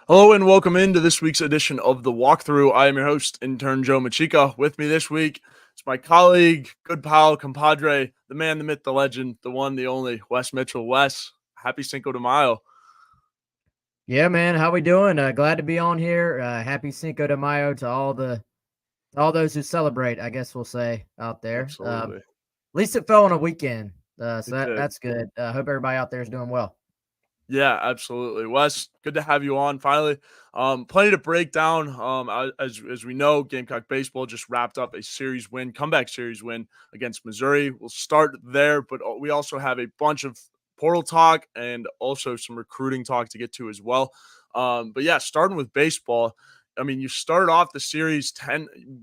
Hello and welcome into this week's edition of The Walkthrough. I am your host, Intern Joe Macheca. With me this week is my colleague, good pal, compadre, the man, the myth, the legend, the one, the only, Wes Mitchell. Wes, happy Cinco de Mayo. Yeah, man, how we doing? Glad to be on here. Happy Cinco de Mayo to all those who celebrate. I guess we'll say out there. At Absolutely. least it fell on a weekend, so It did. that's good. Hope everybody out there is doing well. Yeah, absolutely. Wes, good to have you on finally. Plenty to break down. As we know, Gamecock baseball just wrapped up a series win, comeback series win against Missouri. We'll start there, but we also have a bunch of portal talk and also some recruiting talk to get to as well. But yeah, starting with baseball. I mean, you started off the series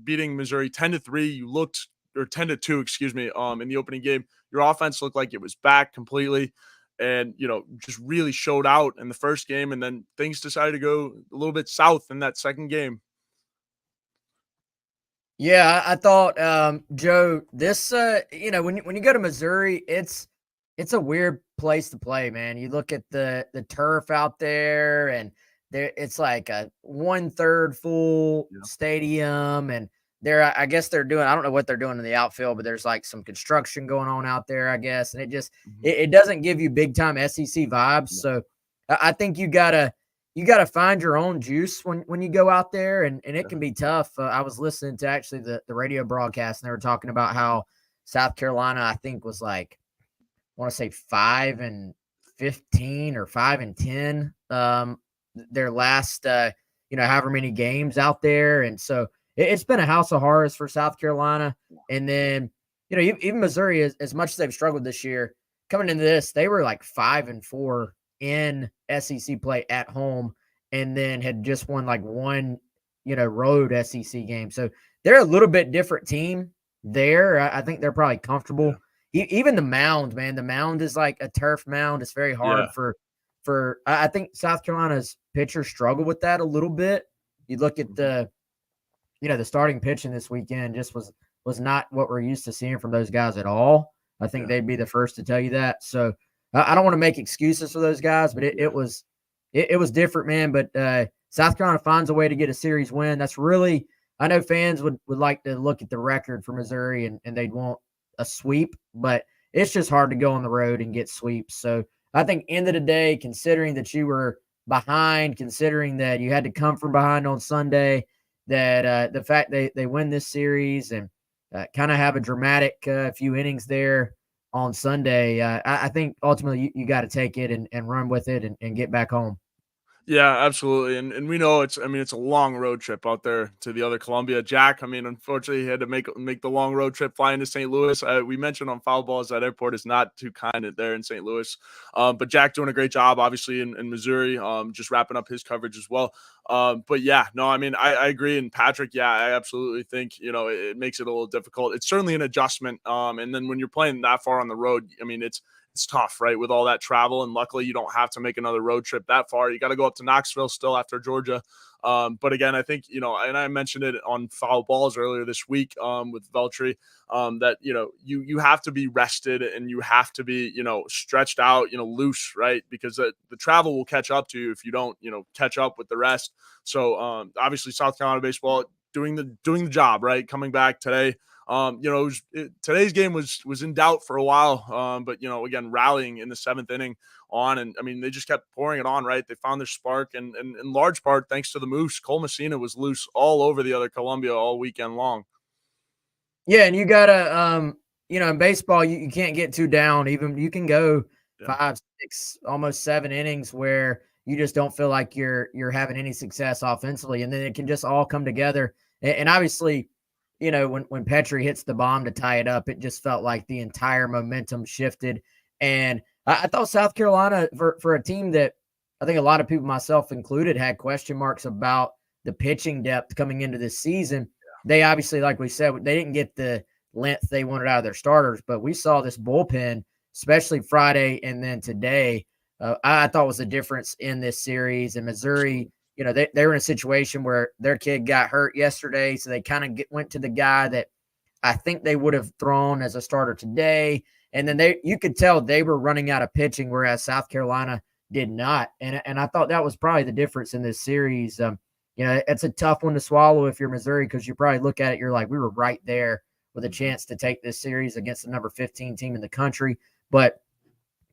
beating Missouri 10-3. You looked or 10-2, excuse me, in the opening game. Your offense looked like it was back completely and just really showed out in the first game, and then things decided to go a little bit south in that second game. Yeah, I thought, Joe, this, when you go to Missouri, it's a weird place to play, man. You look at the turf out there, and it's like a 1/3 full Yeah. stadium, and I guess they're doing, I don't know what they're doing in the outfield, but there's like some construction going on out there, I guess, and it doesn't give you big time SEC vibes. So I think you gotta find your own juice when you go out there, and it can be tough. I was listening to actually the radio broadcast, and they were talking about how South Carolina, I think, was like, I want to say 5-15 or 5-10. Their last however many games out there, and so it's been a house of horrors for South Carolina. And then even Missouri, as much as they've struggled this year, coming into this, they were like 5-4 in SEC play at home, and then had just won like one road SEC game. So they're a little bit different team there. I think they're probably comfortable. Even the mound, man, the mound is like a turf mound. It's very hard Yeah. for I think South Carolina's pitchers struggle with that a little bit. You look at the starting pitching this weekend just was not what we're used to seeing from those guys at all. I think Yeah. they'd be the first to tell you that. So I don't want to make excuses for those guys, but it was different, man. But South Carolina finds a way to get a series win. That's really, I know fans would like to look at the record for Missouri, and they'd want a sweep, but it's just hard to go on the road and get sweeps. So I think end of the day, considering that you were behind, considering that you had to come from behind on Sunday, that the fact they win this series and kind of have a dramatic few innings there on Sunday, I think ultimately you got to take it and run with it and get back home. Yeah, absolutely. And we know it's a long road trip out there to the other Columbia. Jack, I mean, unfortunately he had to make the long road trip flying to St. Louis. We mentioned on Foul Balls that airport is not too kind there in St. Louis. But Jack doing a great job, obviously, in Missouri, just wrapping up his coverage as well. But yeah, no, I mean, I agree. And Patrick, yeah, I absolutely think, it makes it a little difficult. It's certainly an adjustment. And then when you're playing that far on the road, I mean, it's tough, right? With all that travel. And luckily you don't have to make another road trip that far. You got to go up to Knoxville still after Georgia. But again, I think, and I mentioned it on Foul Balls earlier this week with Veltri, that, you have to be rested and you have to be, stretched out, loose, right? Because the travel will catch up to you if you don't, catch up with the rest. So obviously South Carolina baseball doing the job, right? Coming back today. Today's game was in doubt for a while, but again, rallying in the seventh inning on, and I mean they just kept pouring it on. Right, they found their spark, and in large part thanks to the Moose. Cole Messina was loose all over the other Columbia all weekend long. Yeah, and you gotta, in baseball, you can't get too down. Even you can go Yeah, 5, 6, almost 7 innings where you just don't feel like you're having any success offensively, and then it can just all come together. And obviously, when Petrie hits the bomb to tie it up, it just felt like the entire momentum shifted. And I thought South Carolina, for a team that I think a lot of people, myself included, had question marks about the pitching depth coming into this season. They obviously, like we said, they didn't get the length they wanted out of their starters, but we saw this bullpen, especially Friday and then today, I thought was the difference in this series. And Missouri, they were in a situation where their kid got hurt yesterday, so they kind of went to the guy that I think they would have thrown as a starter today. And then you could tell they were running out of pitching, whereas South Carolina did not. And I thought that was probably the difference in this series. It's a tough one to swallow if you're Missouri, because you probably look at it, you're like, we were right there with a chance to take this series against the number 15 team in the country. But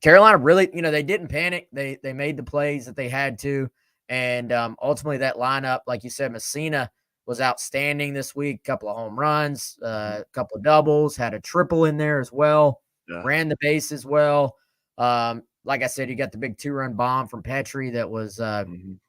Carolina really, they didn't panic. They made the plays that they had to. And ultimately that lineup, like you said, Messina was outstanding this week. A couple of home runs, a couple of doubles, had a triple in there as well, ran the base as well. Like I said, you got the big 2-run bomb from Petrie that was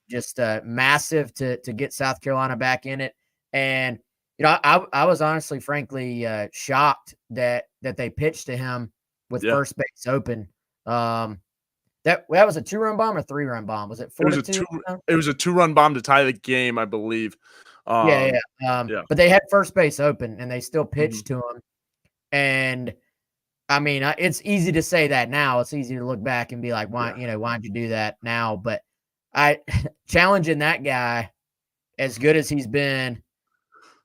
just massive to get South Carolina back in it. And, I was honestly, frankly, shocked that they pitched to him with first base open. That was a 2-run bomb or 3-run bomb? Was it 4-2? It was a 2-run bomb to tie the game, I believe. But they had first base open and they still pitched to him. And I mean, it's easy to say that now. It's easy to look back and be like, why'd you do that now? But challenging that guy, as good as he's been,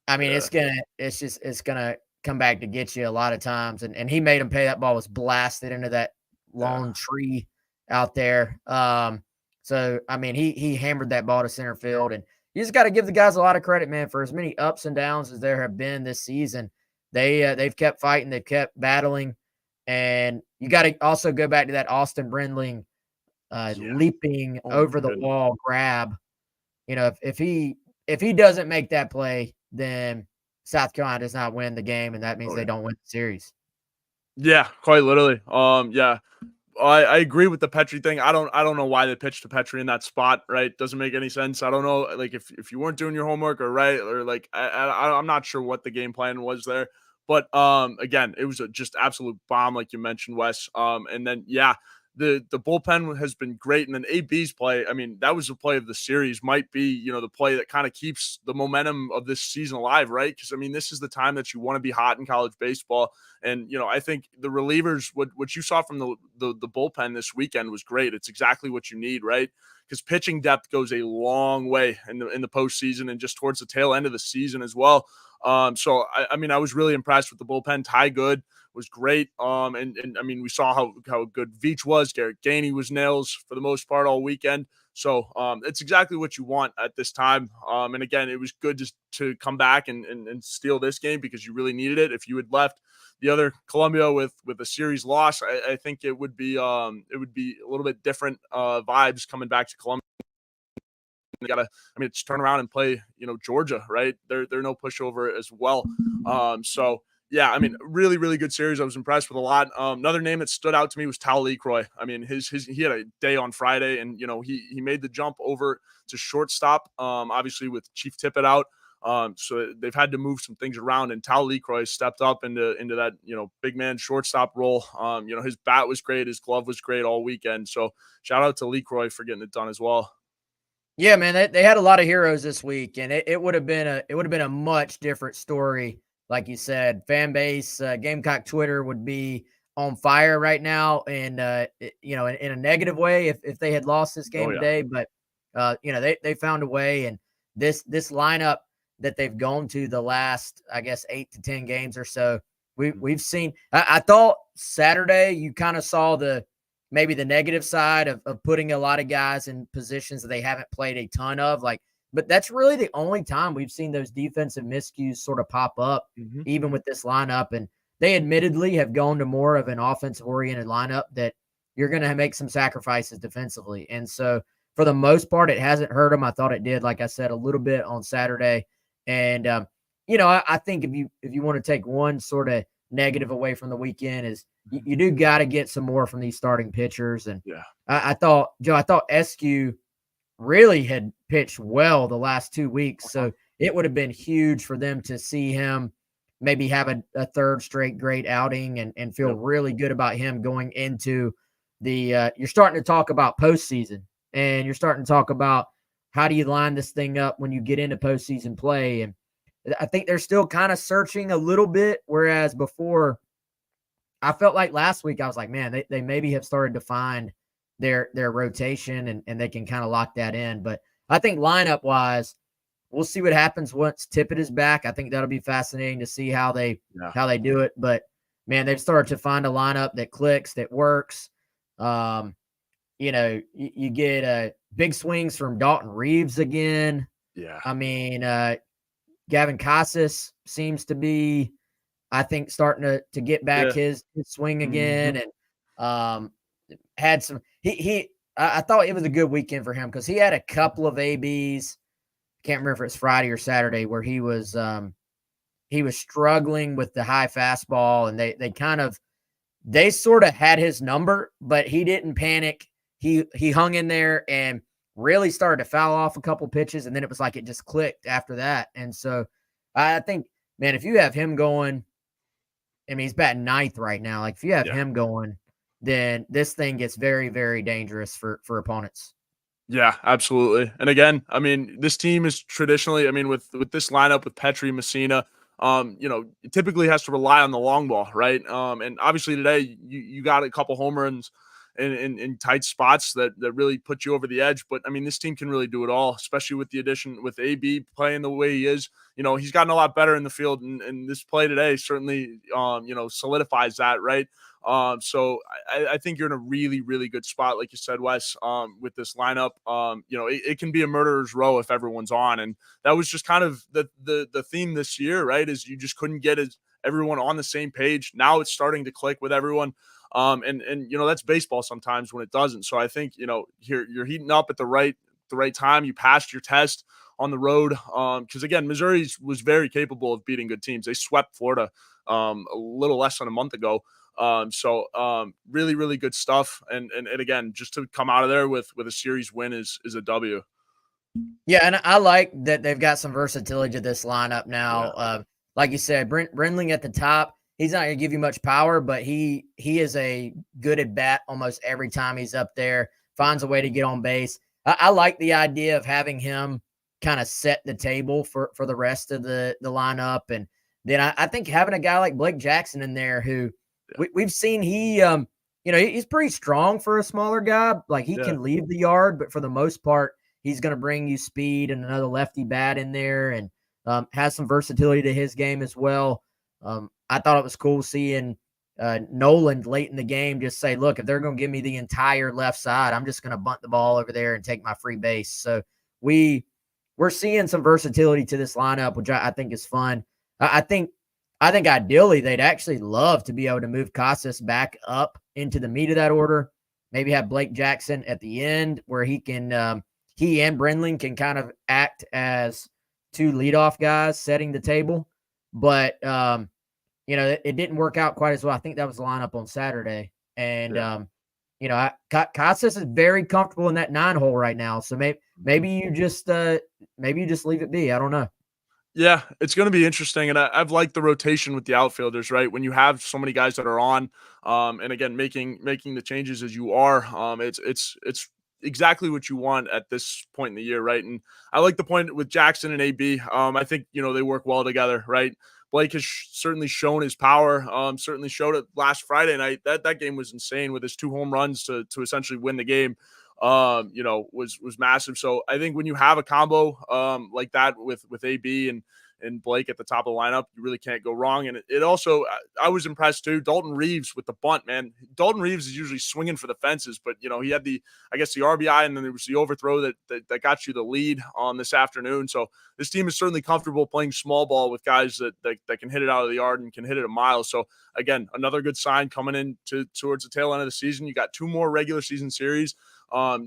I mean, it's gonna come back to get you a lot of times. And he made him pay. That ball was blasted into that long tree out there. So I mean, he hammered that ball to center field, and you just got to give the guys a lot of credit, man, for as many ups and downs as there have been this season. They've kept fighting, they've kept battling, and you got to also go back to that Austin Brindling leaping over the wall grab. If he doesn't make that play, then South Carolina does not win the game, and that means they don't win the series. Yeah, quite literally. I agree with the Petrie thing. I don't know why they pitched to Petrie in that spot, right? Doesn't make any sense. I don't know, like, if you weren't doing your homework or like, I'm not sure what the game plan was there. But again, it was just absolute bomb, like you mentioned, Wes. And then the bullpen has been great, and then AB's play, I mean, that was the play of the series, might be, the play that kind of keeps the momentum of this season alive, right? Because I mean, this is the time that you want to be hot in college baseball. And I think the relievers, what you saw from the bullpen this weekend was great. It's exactly what you need, right? Because pitching depth goes a long way in the postseason and just towards the tail end of the season as well. So I mean, I was really impressed with the bullpen. Ty Good was great. And I mean, we saw how good Veach was. Garrett Gainey was nails for the most part all weekend. So it's exactly what you want at this time. And again, it was good just to come back and steal this game because you really needed it. If you had left the other Columbia with a series loss, I think it would be a little bit different vibes coming back to Columbia. It's turn around and play, Georgia, right? They're no pushover as well. So yeah, I mean, really, really good series. I was impressed with a lot. Another name that stood out to me was Tal Lecroy. I mean, he had a day on Friday, and he made the jump over to shortstop. Obviously with Chief Tippett out. So they've had to move some things around, and Tal Lecroy stepped up into that, big man shortstop role. His bat was great, his glove was great all weekend. So shout out to Lecroy for getting it done as well. Yeah, man, they had a lot of heroes this week, and it would have been a much different story. Like you said, fan base, Gamecock Twitter would be on fire right now, and in a negative way if they had lost this game today. But they found a way, and this lineup that they've gone to the last, I guess, 8 to 10 games or so, we've seen. I thought Saturday you kind of saw maybe the negative side of putting a lot of guys in positions that they haven't played a ton of, but that's really the only time we've seen those defensive miscues sort of pop up, even with this lineup. And they admittedly have gone to more of an offensive-oriented lineup that you're going to make some sacrifices defensively. And so for the most part, it hasn't hurt them. I thought it did, like I said, a little bit on Saturday. And, I think if you want to take one sort of negative away from the weekend is you do got to get some more from these starting pitchers. And I thought SQ really had pitched well the last 2 weeks. So it would have been huge for them to see him maybe have a third straight great outing and feel really good about him going into the you're starting to talk about postseason, and you're starting to talk about how do you line this thing up when you get into postseason play. And I think they're still kind of searching a little bit, whereas before I felt like last week I was like, man, they maybe have started to find their rotation and they can kind of lock that in. But I think lineup wise, we'll see what happens once Tippett is back. I think that'll be fascinating to see how they do it. But man, they've started to find a lineup that clicks, that works. you get big swings from Dalton Reeves again. Yeah. I mean, Gavin Casas seems to be, I think, starting to get back his swing again, and had some. I thought it was a good weekend for him because he had a couple of ABs. Can't remember if it's Friday or Saturday where he was struggling with the high fastball, and they sort of had his number, but he didn't panic. He hung in there and really started to foul off a couple pitches, and then it was like it just clicked after that. And so I think, man, if you have him going, I mean, he's batting ninth right now. Like if you have him going, then this thing gets very, very dangerous for opponents. Yeah, absolutely. And again, I mean, this team is traditionally, I mean, with this lineup with Petry, Messina, it typically has to rely on the long ball, right? And obviously today you got a couple home runs in tight spots that really put you over the edge. But I mean, this team can really do it all, especially with the addition with AB playing the way he is. He's gotten a lot better in the field, and this play today certainly, solidifies that, right? So I think you're in a really, really good spot, like you said, Wes, with this lineup. It can be a murderer's row if everyone's on. And that was just kind of the theme this year, right? Is you just couldn't get everyone on the same page. Now it's starting to click with everyone. And that's baseball sometimes when it doesn't. So I think, you're heating up at the right time. You passed your test on the road. Because again, Missouri was very capable of beating good teams. They swept Florida a little less than a month ago. Really, really good stuff. And again, just to come out of there with a series win is a W. Yeah, and I like that they've got some versatility to this lineup now. Yeah. Like you said, Brindling at the top. He's not going to give you much power, but he is a good at bat almost every time he's up there. Finds a way to get on base. I like the idea of having him kind of set the table for the rest of the lineup. And then I think having a guy like Blake Jackson in there who we've seen he's pretty strong for a smaller guy. Like he can leave the yard, but for the most part, he's going to bring you speed and another lefty bat in there, and has some versatility to his game as well. I thought it was cool seeing Nolan late in the game just say, look, if they're going to give me the entire left side, I'm just going to bunt the ball over there and take my free base. So we're seeing some versatility to this lineup, which I think is fun. I think ideally they'd actually love to be able to move Casas back up into the meat of that order. Maybe have Blake Jackson at the end where he and Brindling can kind of act as two leadoff guys setting the table. But, it didn't work out quite as well. I think that was the lineup on Saturday. And, Casas is very comfortable in that 9-hole right now. So maybe you just leave it be. I don't know. Yeah, it's going to be interesting, and I've liked the rotation with the outfielders, right? When you have so many guys that are on, and again making the changes as you are, it's exactly what you want at this point in the year, right? And I like the point with Jackson and AB. I think they work well together, right? Blake has certainly shown his power. Certainly showed it last Friday night. That game was insane with his 2 home runs to essentially win the game. Was massive. So I think when you have a combo like that with AB and Blake at the top of the lineup, you really can't go wrong. And it also, I was impressed too. Dalton Reeves with the bunt, man. Dalton Reeves is usually swinging for the fences, but he had the RBI, and then there was the overthrow that got you the lead on this afternoon. So this team is certainly comfortable playing small ball with guys that can hit it out of the yard and can hit it a mile. So again, another good sign coming in towards the tail end of the season. You got 2 more regular season series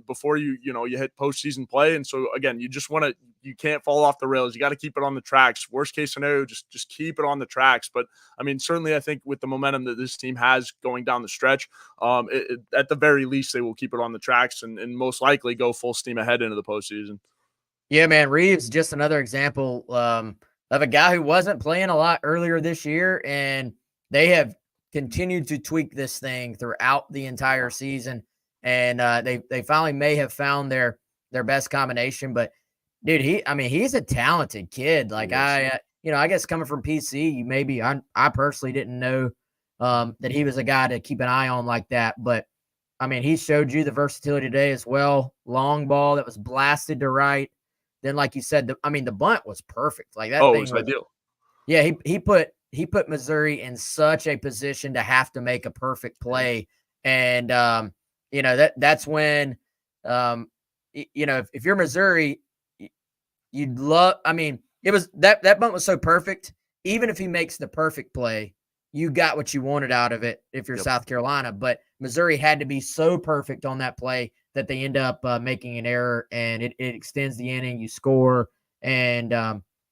before you hit postseason play. And so again, you can't fall off the rails. You got to keep it on the tracks. Worst case scenario, just keep it on the tracks. But I mean, certainly I think with the momentum that this team has going down the stretch, at the very least, they will keep it on the tracks and most likely go full steam ahead into the postseason. Yeah, man, Reeves, just another example of a guy who wasn't playing a lot earlier this year, and they have continued to tweak this thing throughout the entire season. And they finally may have found their best combination. But dude, he's a talented kid. Like I guess coming from PC, I personally didn't know that he was a guy to keep an eye on like that. But I mean, he showed you the versatility today as well. Long ball that was blasted to right. Then, like you said, the bunt was perfect. Like that thing was ideal. Yeah, he put Missouri in such a position to have to make a perfect play. And that's when, if you're Missouri, you'd love. I mean, it was that bunt was so perfect. Even if he makes the perfect play, you got what you wanted out of it. If you're Yep. South Carolina, but Missouri had to be so perfect on that play that they end up making an error, and it extends the inning. You score, and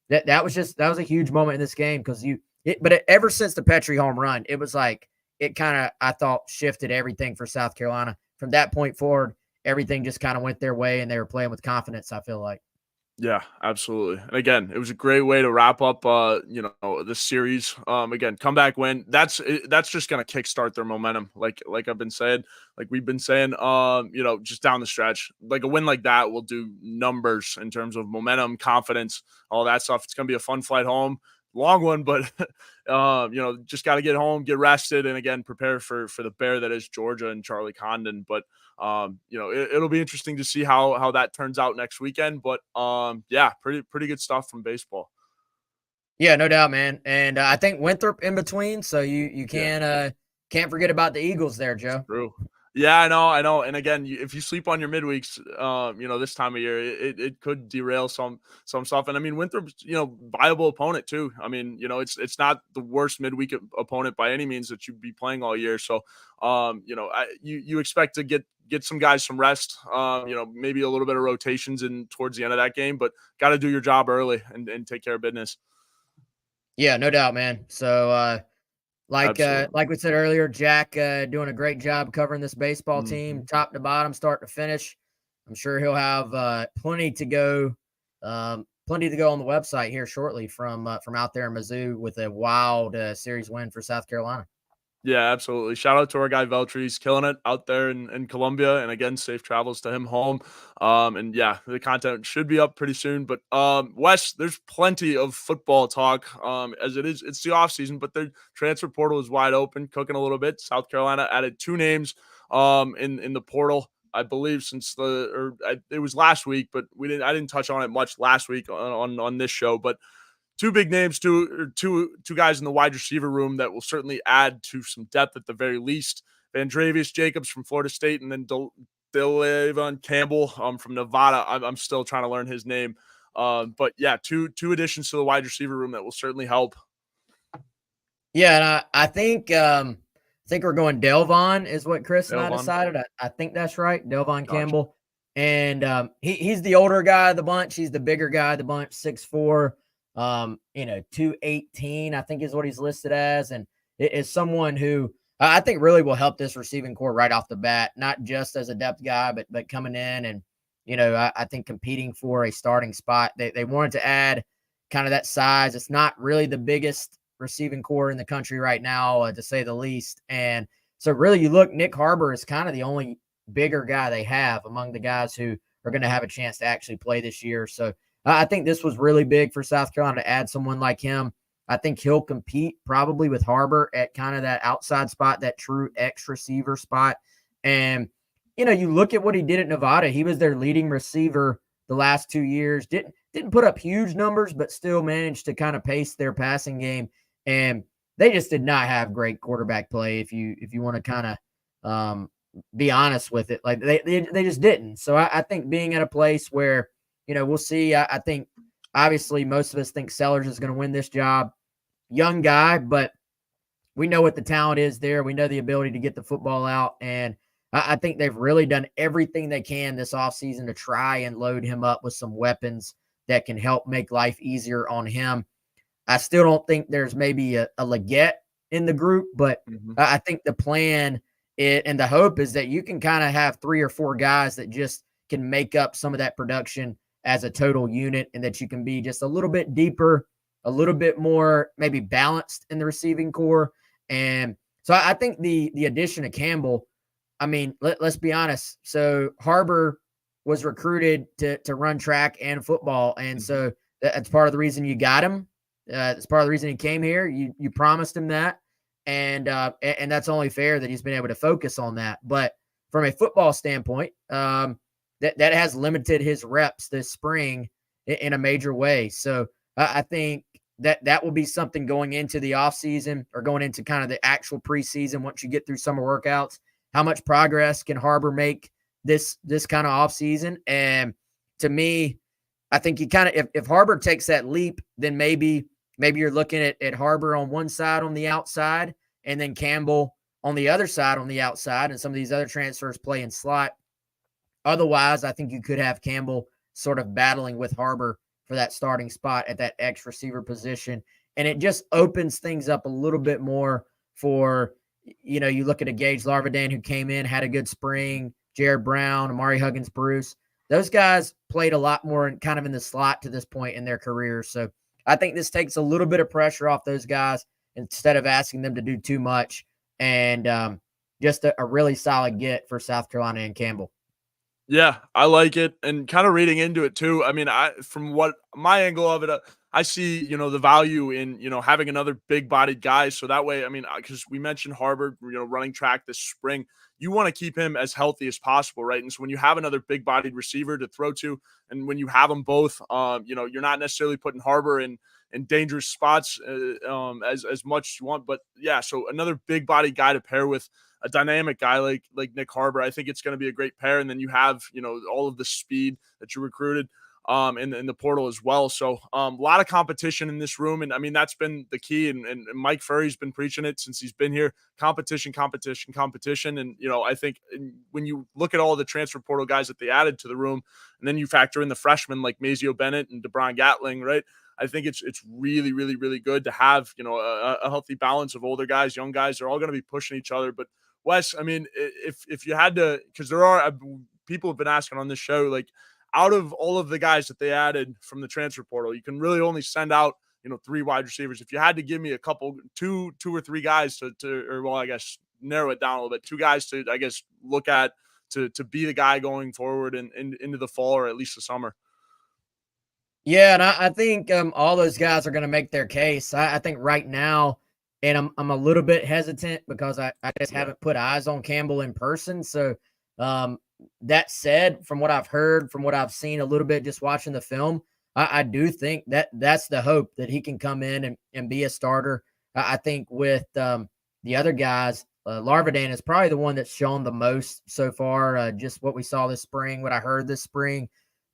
that was a huge moment in this game because ever since the Petrie home run, it was like it kind of, I thought, shifted everything for South Carolina. From that point forward, everything just kind of went their way, and they were playing with confidence, I feel like. Yeah, absolutely. And again, it was a great way to wrap up this series. Again, comeback win. That's just gonna kickstart their momentum. Like I've been saying, like we've been saying, just down the stretch. Like a win like that will do numbers in terms of momentum, confidence, all that stuff. It's gonna be a fun flight home. Long one, but just got to get home, get rested, and again prepare for the bear that is Georgia and Charlie Condon. But it'll be interesting to see how that turns out next weekend. But yeah, pretty good stuff from baseball. Yeah, no doubt, man. And I think Winthrop in between, so you can't forget about the Eagles there, Joe. True. Yeah, I know. And again, if you sleep on your midweeks, this time of year, it could derail some stuff. And I mean, Winthrop's, viable opponent too. I mean, it's not the worst midweek opponent by any means that you'd be playing all year. So, you expect to get some guys some rest. Maybe a little bit of rotations in towards the end of that game, but got to do your job early and take care of business. Yeah, no doubt, man. So, Absolutely. like we said earlier, Jack doing a great job covering this baseball team, Mhm. top to bottom, start to finish. I'm sure he'll have plenty to go on the website here shortly from out there in Mizzou with a wild series win for South Carolina. Yeah, absolutely. Shout out to our guy Veltri. He's killing it out there in Columbia. And again, safe travels to him home. And yeah, the content should be up pretty soon. But Wes, there's plenty of football talk. As it's the off season, but the transfer portal is wide open, cooking a little bit. South Carolina added 2 names in the portal. I believe it was last week, but I didn't touch on it much last week on this show. But 2 big names, two guys in the wide receiver room that will certainly add to some depth at the very least. Vandrevius Jacobs from Florida State, and then Delevon Campbell from Nevada. I'm still trying to learn his name. But yeah, two additions to the wide receiver room that will certainly help. Yeah, and I think we're going Delvon is what Chris and I Delvon. decided. I think that's right, Delvon Gotcha. Campbell. And he's the older guy of the bunch. He's the bigger guy of the bunch, 6'4", 218, I think is what he's listed as. And it is someone who I think really will help this receiving core right off the bat, not just as a depth guy, but coming in and, I think competing for a starting spot. They wanted to add kind of that size. It's not really the biggest receiving core in the country right now, to say the least. And so really you look, Nick Harbor is kind of the only bigger guy they have among the guys who are going to have a chance to actually play this year. So I think this was really big for South Carolina to add someone like him. I think he'll compete probably with Harbor at kind of that outside spot, that true X receiver spot. And, you look at what he did at Nevada. He was their leading receiver the last 2 years. Didn't put up huge numbers, but still managed to kind of pace their passing game. And they just did not have great quarterback play. If you want to kind of be honest with it, like they just didn't. So I think being at a place where, we'll see. I think obviously most of us think Sellers is going to win this job. Young guy, but we know what the talent is there. We know the ability to get the football out. And I think they've really done everything they can this offseason to try and load him up with some weapons that can help make life easier on him. I still don't think there's maybe a Luedecke in the group, but I think the plan and the hope is that you can kind of have 3 or 4 guys that just can make up some of that production as a total unit, and that you can be just a little bit deeper, a little bit more maybe balanced in the receiving core. And so I think the addition of Campbell, I mean, let's be honest. So Harbor was recruited to run track and football. And so that's part of the reason you got him. It's part of the reason he came here. You promised him that. And that's only fair that he's been able to focus on that. But from a football standpoint, that has limited his reps this spring in a major way. So I think that will be something going into the offseason or going into kind of the actual preseason once you get through summer workouts, how much progress can Harbor make this kind of offseason? And to me, I think you kind of, if Harbor takes that leap, then maybe you're looking at Harbor on one side on the outside, and then Campbell on the other side on the outside, and some of these other transfers play in slot. Otherwise, I think you could have Campbell sort of battling with Harbor for that starting spot at that X receiver position. And it just opens things up a little bit more for, you know, you look at a Gage Larvadan who came in, had a good spring, Jared Brown, Amari Huggins, Bruce. Those guys played a lot more kind of in the slot to this point in their careers. So I think this takes a little bit of pressure off those guys instead of asking them to do too much. And just a really solid get for South Carolina and Campbell. Yeah, I like it, and kind of reading into it too. I mean, from what my angle of it, I see, the value in, having another big-bodied guy. So that way, I mean, because we mentioned Harvard, running track this spring, you want to keep him as healthy as possible, right? And so when you have another big-bodied receiver to throw to, and when you have them both, you're not necessarily putting Harbor in dangerous spots as much as you want. But yeah, so another big-bodied guy to pair with a dynamic guy like Nick Harbor, I think it's going to be a great pair. And then you have, all of the speed that you recruited in the portal as well. So a lot of competition in this room. And I mean, that's been the key. And Mike Furry's been preaching it since he's been here. Competition. And, I think when you look at all the transfer portal guys that they added to the room, and then you factor in the freshmen like Mazio Bennett and DeBron Gatling, right? I think it's really, really, really good to have, a healthy balance of older guys, young guys. They're all going to be pushing each other. But Wes, I mean, if you had to, because there are people have been asking on this show, like, out of all of the guys that they added from the transfer portal, you can really only send out, 3 wide receivers. If you had to give me a couple, two or three guys I guess narrow it down a little bit, 2 guys to, I guess, look at to be the guy going forward and into the fall or at least the summer. Yeah, and I think all those guys are going to make their case. I think right now, and I'm a little bit hesitant because I just haven't put eyes on Campbell in person. So that said, from what I've heard, from what I've seen a little bit just watching the film, I do think that's the hope that he can come in and be a starter. I think with the other guys, Larvadan is probably the one that's shown the most so far. Just what we saw this spring, what I heard this spring.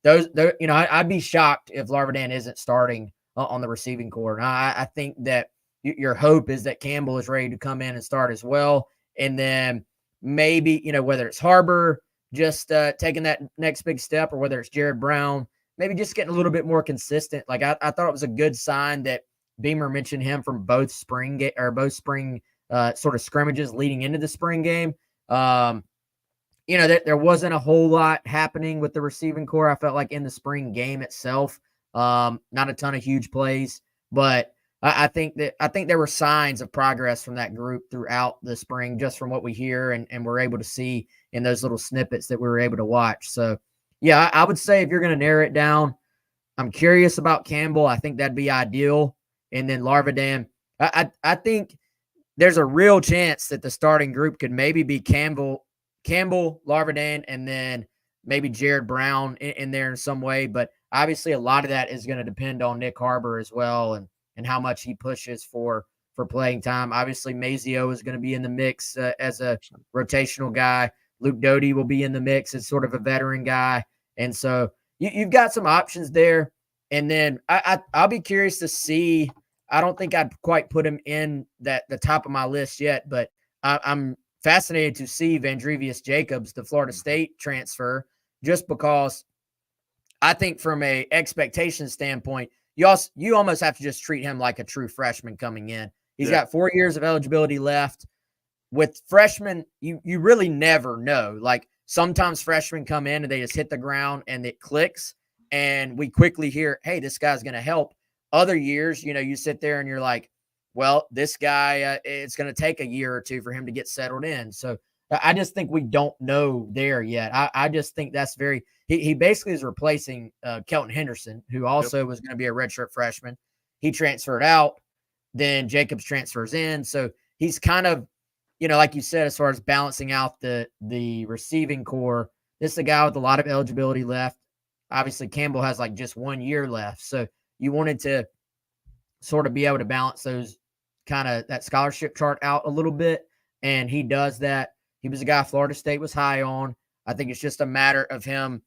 I'd be shocked if Larvadan isn't starting on the receiving corps. And I think that your hope is that Campbell is ready to come in and start as well. And then maybe, whether it's Harbor just taking that next big step, or whether it's Jared Brown, maybe just getting a little bit more consistent. Like I thought it was a good sign that Beamer mentioned him from both spring sort of scrimmages leading into the spring game. There wasn't a whole lot happening with the receiving corps. I felt like in the spring game itself, not a ton of huge plays, but I think there were signs of progress from that group throughout the spring, just from what we hear and we're able to see in those little snippets that we were able to watch. So, yeah, I would say if you're going to narrow it down, I'm curious about Campbell. I think that'd be ideal. And then Larvadan, I think there's a real chance that the starting group could maybe be Campbell, Larvadan, and then maybe Jared Brown in there in some way. But obviously a lot of that is going to depend on Nick Harbor as well and how much he pushes for playing time. Obviously, Mazio is going to be in the mix as a rotational guy. Luke Doty will be in the mix as sort of a veteran guy. And so you've got some options there. And then I'll be curious to see. I don't think I'd quite put him in the top of my list yet, but I'm fascinated to see Vandrevius Jacobs, the Florida State transfer, just because I think from a expectation standpoint, you almost have to just treat him like a true freshman coming in. He's got 4 years of eligibility left. With freshmen, you really never know. Like sometimes freshmen come in and they just hit the ground and it clicks, and we quickly hear, hey, this guy's going to help. Other years, you sit there and you're like, well, this guy, it's going to take a year or two for him to get settled in. So I just think we don't know there yet. I just think that's he basically is replacing Kelton Henderson, who also was going to be a redshirt freshman. He transferred out, then Jacobs transfers in. So he's kind of, like you said, as far as balancing out the receiving core, this is a guy with a lot of eligibility left. Obviously, Campbell has like just 1 year left. So you wanted to sort of be able to balance those that scholarship chart out a little bit. And he does that. He was a guy Florida State was high on. I think it's just a matter of him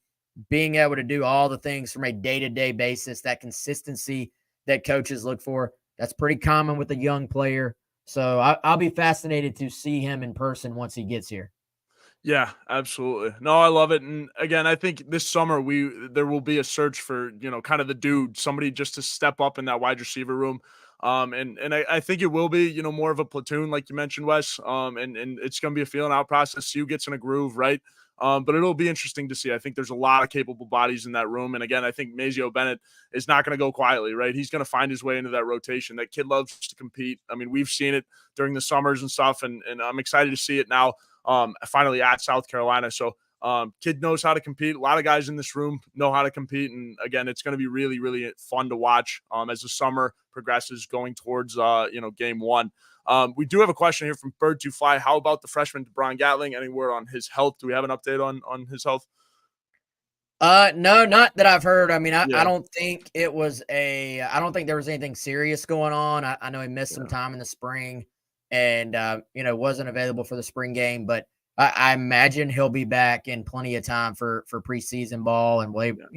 being able to do all the things from a day-to-day basis, that consistency that coaches look for. That's pretty common with a young player. So I'll be fascinated to see him in person once he gets here. Yeah, absolutely. No, I love it. And again, I think this summer there will be a search for, kind of the dude, somebody just to step up in that wide receiver room. And I think it will be, more of a platoon, like you mentioned, Wes. And it's gonna be a feeling out process. Sue gets in a groove, right? But it'll be interesting to see. I think there's a lot of capable bodies in that room. And again, I think Mazio Bennett is not going to go quietly, right? He's going to find his way into that rotation. That kid loves to compete. I mean, we've seen it during the summers and stuff, and I'm excited to see it now. Finally at South Carolina. So kid knows how to compete. A lot of guys in this room know how to compete. And again, it's going to be really, really fun to watch as the summer progresses going towards, game one. We do have a question here from Bird to Fly. How about the freshman DeBron Gatling? Any word on his health? Do we have an update on his health? No, not that I've heard. I mean, I Yeah. don't think I don't think there was anything serious going on. I know he missed some time in the spring and, wasn't available for the spring game, but I imagine he'll be back in plenty of time for preseason ball. And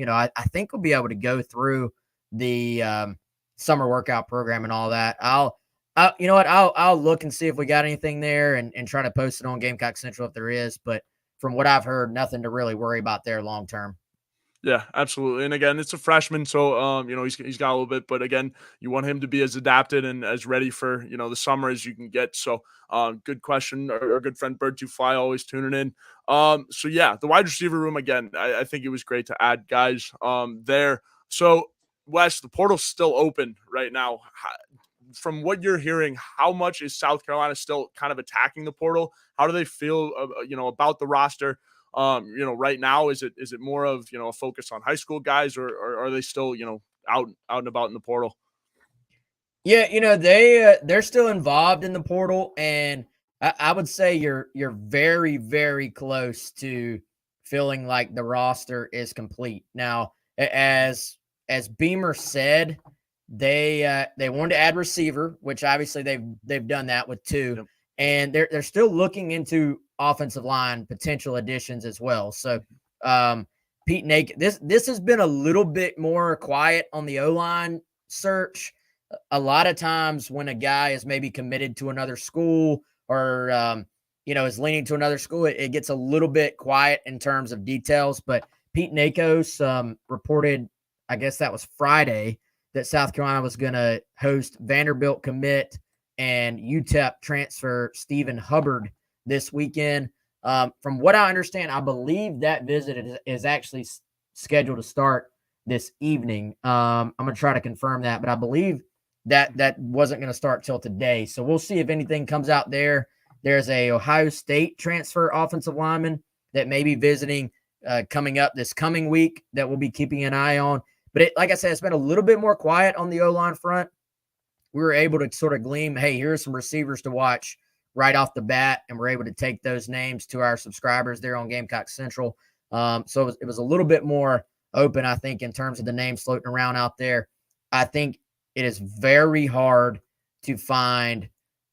I think we'll be able to go through the summer workout program and all that. I'll look and see if we got anything there and try to post it on Gamecock Central if there is. But from what I've heard, nothing to really worry about there long term. Yeah, absolutely. And again, it's a freshman, so he's got a little bit, but again, you want him to be as adapted and as ready for the summer as you can get. So, good question. Our good friend Bird to Fly always tuning in. So yeah, the wide receiver room again. I think it was great to add guys there. So Wes, the portal's still open right now. From what you're hearing, how much is South Carolina still kind of attacking the portal? How do they feel, about the roster? Right now, is it more of a focus on high school guys, or are they still out and about in the portal? Yeah, they're still involved in the portal, and I would say you're very, very close to feeling like the roster is complete. Now, as Beamer said, they wanted to add receiver, which obviously they've done that with two, Yep. and they're still looking into offensive line potential additions as well. So Pete Nake, this has been a little bit more quiet on the O-line search. A lot of times when a guy is maybe committed to another school or is leaning to another school, it gets a little bit quiet in terms of details. But Pete Nakos reported, I guess that was Friday, that South Carolina was going to host Vanderbilt commit and UTEP transfer Stephen Hubbard this weekend. From what I understand, I believe that visit is actually scheduled to start this evening. I'm going to try to confirm that, but I believe that wasn't going to start till today. So we'll see if anything comes out there. There's a Ohio State transfer offensive lineman that may be visiting coming up this coming week that we'll be keeping an eye on. But like I said, it's been a little bit more quiet on the O-line front. We were able to sort of glean, hey, here's some receivers to watch right off the bat, and we're able to take those names to our subscribers there on Gamecock Central. So it was a little bit more open, I think, in terms of the names floating around out there. I think it is very hard to find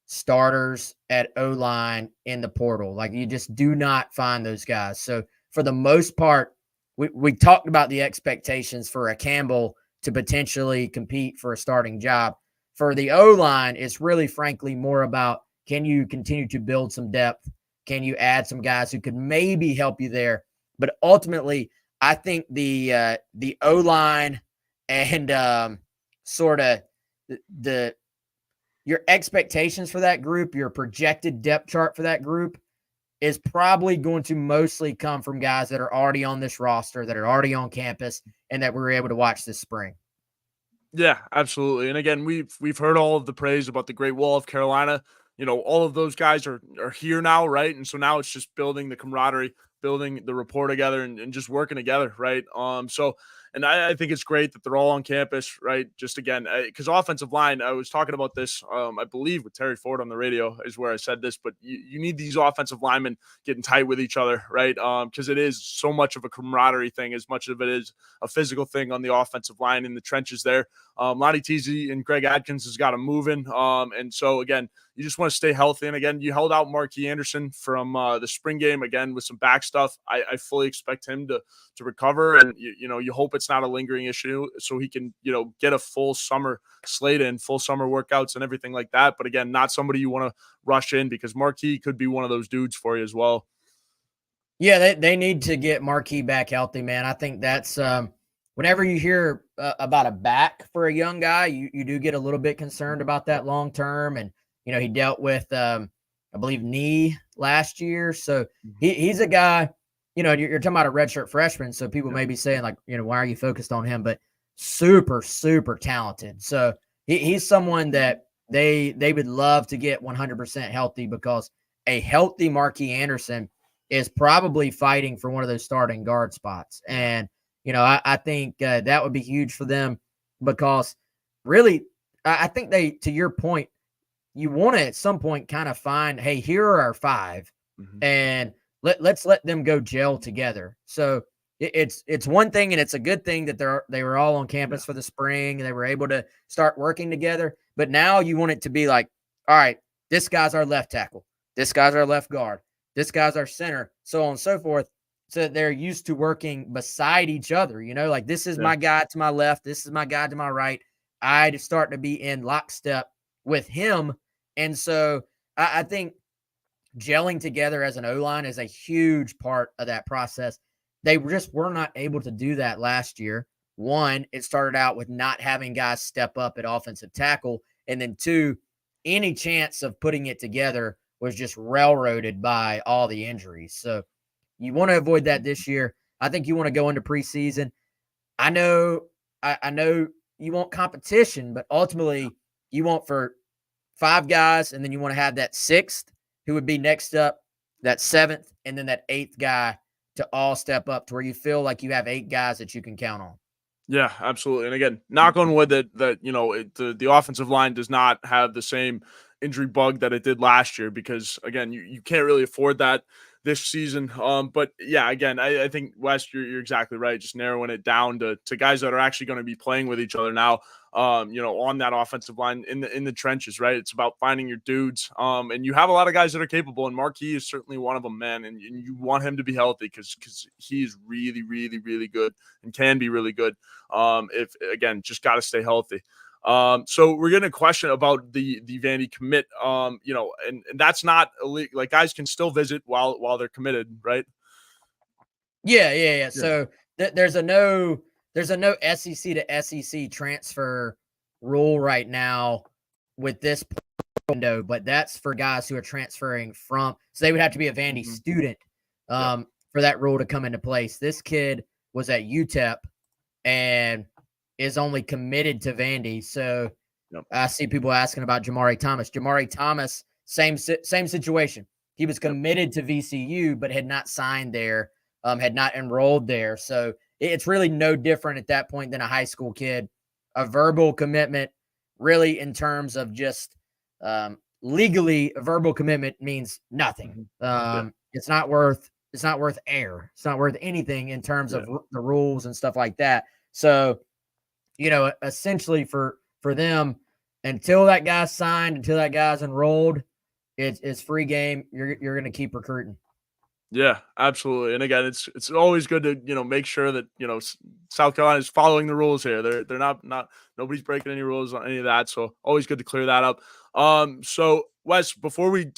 starters at O-line in the portal. Like, you just do not find those guys. So for the most part, we talked about the expectations for a Campbell to potentially compete for a starting job. For the O-line, it's really, frankly, more about, can you continue to build some depth? Can you add some guys who could maybe help you there? But ultimately, I think the O-line and sort of your expectations for that group, your projected depth chart for that group is probably going to mostly come from guys that are already on this roster, that are already on campus, and that we were able to watch this spring. Yeah, absolutely. And again, we've heard all of the praise about the Great Wall of Carolina. All of those guys are here now, right? And so now it's just building the camaraderie, building the rapport together, and just working together, right? So And I think it's great that they're all on campus, right? Just again, because offensive line, I was talking about this, I believe with Terry Ford on the radio is where I said this, but you need these offensive linemen getting tight with each other, right? Because it is so much of a camaraderie thing as much of it is a physical thing on the offensive line in the trenches there. Lonnie Teasy and Greg Adkins has got them moving. And so, again, you just want to stay healthy. And again, you held out Marquis Anderson from the spring game, again, with some back stuff. I fully expect him to recover. And, you hope it's not a lingering issue so he can, get a full summer slate in, full summer workouts and everything like that. But again, not somebody you want to rush in because Marquis could be one of those dudes for you as well. Yeah, they need to get Marquis back healthy, man. I think that's whenever you hear about a back for a young guy, you do get a little bit concerned about that long term. And, he dealt with, I believe, knee last year. So he's a guy, you're talking about a redshirt freshman. So people may be saying, like, why are you focused on him? But super, super talented. So he's someone that they would love to get 100% healthy because a healthy Marquis Anderson is probably fighting for one of those starting guard spots. And, I think that would be huge for them because really, I think to your point, you want to at some point kind of find, hey, here are our five and let's let them go gel together. So it's one thing, and it's a good thing that they were all on campus for the spring and they were able to start working together. But now you want it to be like, all right, this guy's our left tackle. This guy's our left guard. This guy's our center, so on and so forth. So that they're used to working beside each other, like this is my guy to my left. This is my guy to my right. I'd start to be in lockstep with him. And so I think gelling together as an O-line is a huge part of that process. They just were not able to do that last year. One, it started out with not having guys step up at offensive tackle. And then two, any chance of putting it together was just railroaded by all the injuries. So you want to avoid that this year. I think you want to go into preseason. I know you want competition, but ultimately you want for 5 guys, and then you want to have that 6th who would be next up, that 7th, and then that 8th guy to all step up to where you feel like you have 8 guys that you can count on. Yeah, absolutely. And again, knock on wood that the offensive line does not have the same injury bug that it did last year because again, you can't really afford that this season. But yeah, again, I think Wes, you're exactly right. Just narrowing it down to guys that are actually going to be playing with each other now. On that offensive line in the trenches, right? It's about finding your dudes. And you have a lot of guys that are capable, and Marquis is certainly one of them, man. And you want him to be healthy because he's really, really, really good and can be really good. If again, just got to stay healthy. So we're getting a question about the Vandy commit. And that's not illegal. Like guys can still visit while they're committed, right? Yeah. So there's a no SEC to SEC transfer rule right now with this window, but that's for guys who are transferring from. So they would have to be a Vandy student for that rule to come into place. This kid was at UTEP and is only committed to Vandy. So I see people asking about Jamari Thomas. Jamari Thomas, same situation. He was committed to VCU, but had not signed there, had not enrolled there. So it's really no different at that point than a high school kid. A verbal commitment, really, in terms of just legally, a verbal commitment means nothing. It's not worth air. It's not worth anything in terms of the rules and stuff like that. So, essentially for them, until that guy's signed, until that guy's enrolled, it's free game. You're going to keep recruiting. Yeah, absolutely. And again, it's always good to, make sure that, South Carolina is following the rules here. They're not nobody's breaking any rules on any of that. So always good to clear that up. So Wes,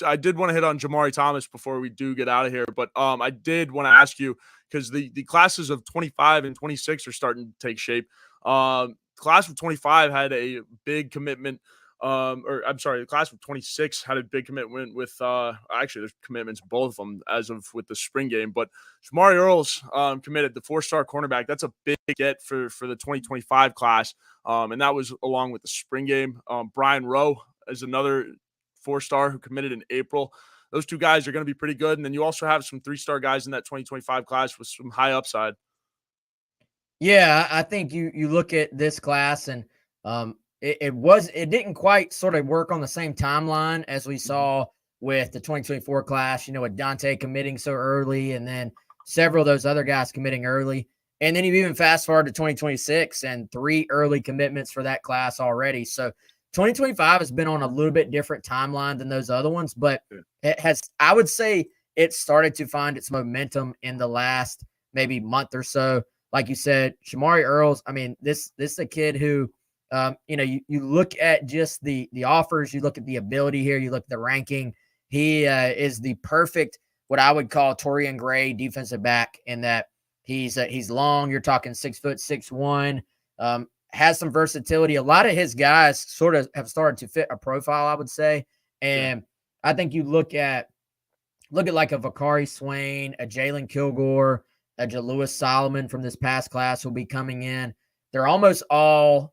I did want to hit on Jamari Thomas before we do get out of here, but I did want to ask you because the classes of 25 and 26 are starting to take shape. Class of 25 had a big commitment. The class of 26 had a big commitment with actually there's commitments both of them as of with the spring game, but Jamari Earls committed, the 4-star cornerback. That's a big get for the 2025 class, and that was along with the spring game. Brian Rowe is another 4-star who committed in April. Those 2 guys are going to be pretty good, and then you also have some 3-star guys in that 2025 class with some high upside. Yeah, I think you look at this class and it didn't quite sort of work on the same timeline as we saw with the 2024 class, with Dante committing so early and then several of those other guys committing early. And then you even fast forward to 2026 and 3 early commitments for that class already. So 2025 has been on a little bit different timeline than those other ones, but it has, I would say, it started to find its momentum in the last maybe month or so. Like you said, Shamari Earls, I mean, this is a kid who, you look at just the offers, you look at the ability here, you look at the ranking. He is the perfect, what I would call Torian Gray defensive back, in that he's long. You're talking 6', 6'1", has some versatility. A lot of his guys sort of have started to fit a profile, I would say. And I think you look at like a Vakari Swain, a Jalen Kilgore, a Jalewis Solomon from this past class will be coming in. They're almost all,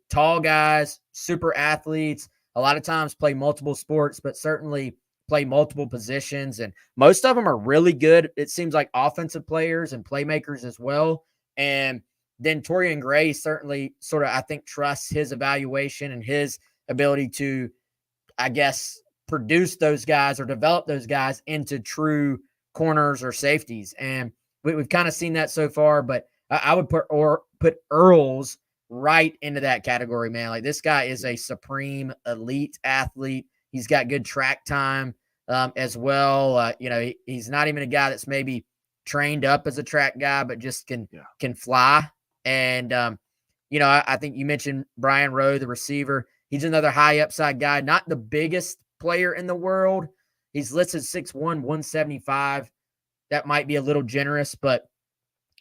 tall guys, super athletes, a lot of times play multiple sports, but certainly play multiple positions. And most of them are really good. It seems like offensive players and playmakers as well. And then Torian Gray certainly sort of, I think, trusts his evaluation and his ability to, I guess, produce those guys or develop those guys into true corners or safeties. And we've kind of seen that so far, but I would put Earls right into that category, man. Like, this guy is a supreme elite athlete. He's got good track time as well. He's not even a guy that's maybe trained up as a track guy, but just can fly. And, I think you mentioned Brian Rowe, the receiver. He's another high upside guy, not the biggest player in the world. He's listed 6'1", 175. That might be a little generous, but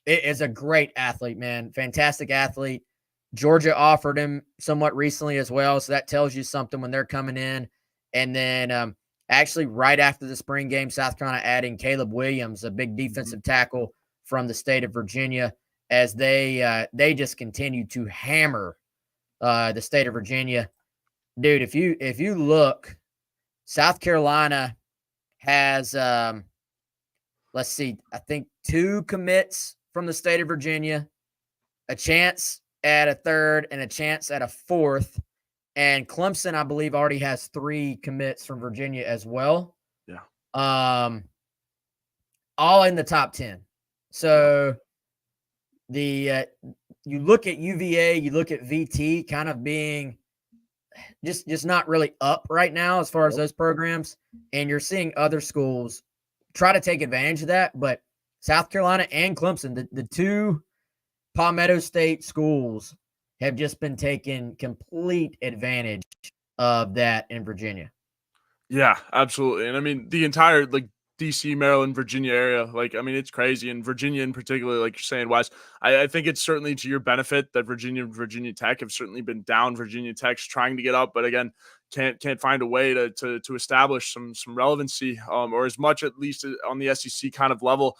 it is a great athlete, man. Fantastic athlete. Georgia offered him somewhat recently as well, so that tells you something when they're coming in. And then actually right after the spring game, South Carolina adding Caleb Williams, a big defensive tackle from the state of Virginia, as they just continue to hammer the state of Virginia. Dude, if you look, South Carolina has let's see, I think 2 commits from the state of Virginia, a chance at a third and a chance at a fourth. And Clemson, I believe, already has 3 commits from Virginia as well. Yeah. All in the top 10. So you look at UVA, you look at VT kind of being just not really up right now as far as those programs. And you're seeing other schools try to take advantage of that. But South Carolina and Clemson, the 2 Palmetto State schools, have just been taking complete advantage of that in Virginia. Yeah, absolutely. And I mean, the entire DC, Maryland, Virginia area, it's crazy. And Virginia in particular, like you're saying, Wes, I think it's certainly to your benefit that Virginia Tech have certainly been down. Virginia Tech's trying to get up, but again, can't find a way to establish some relevancy, or as much, at least on the SEC kind of level.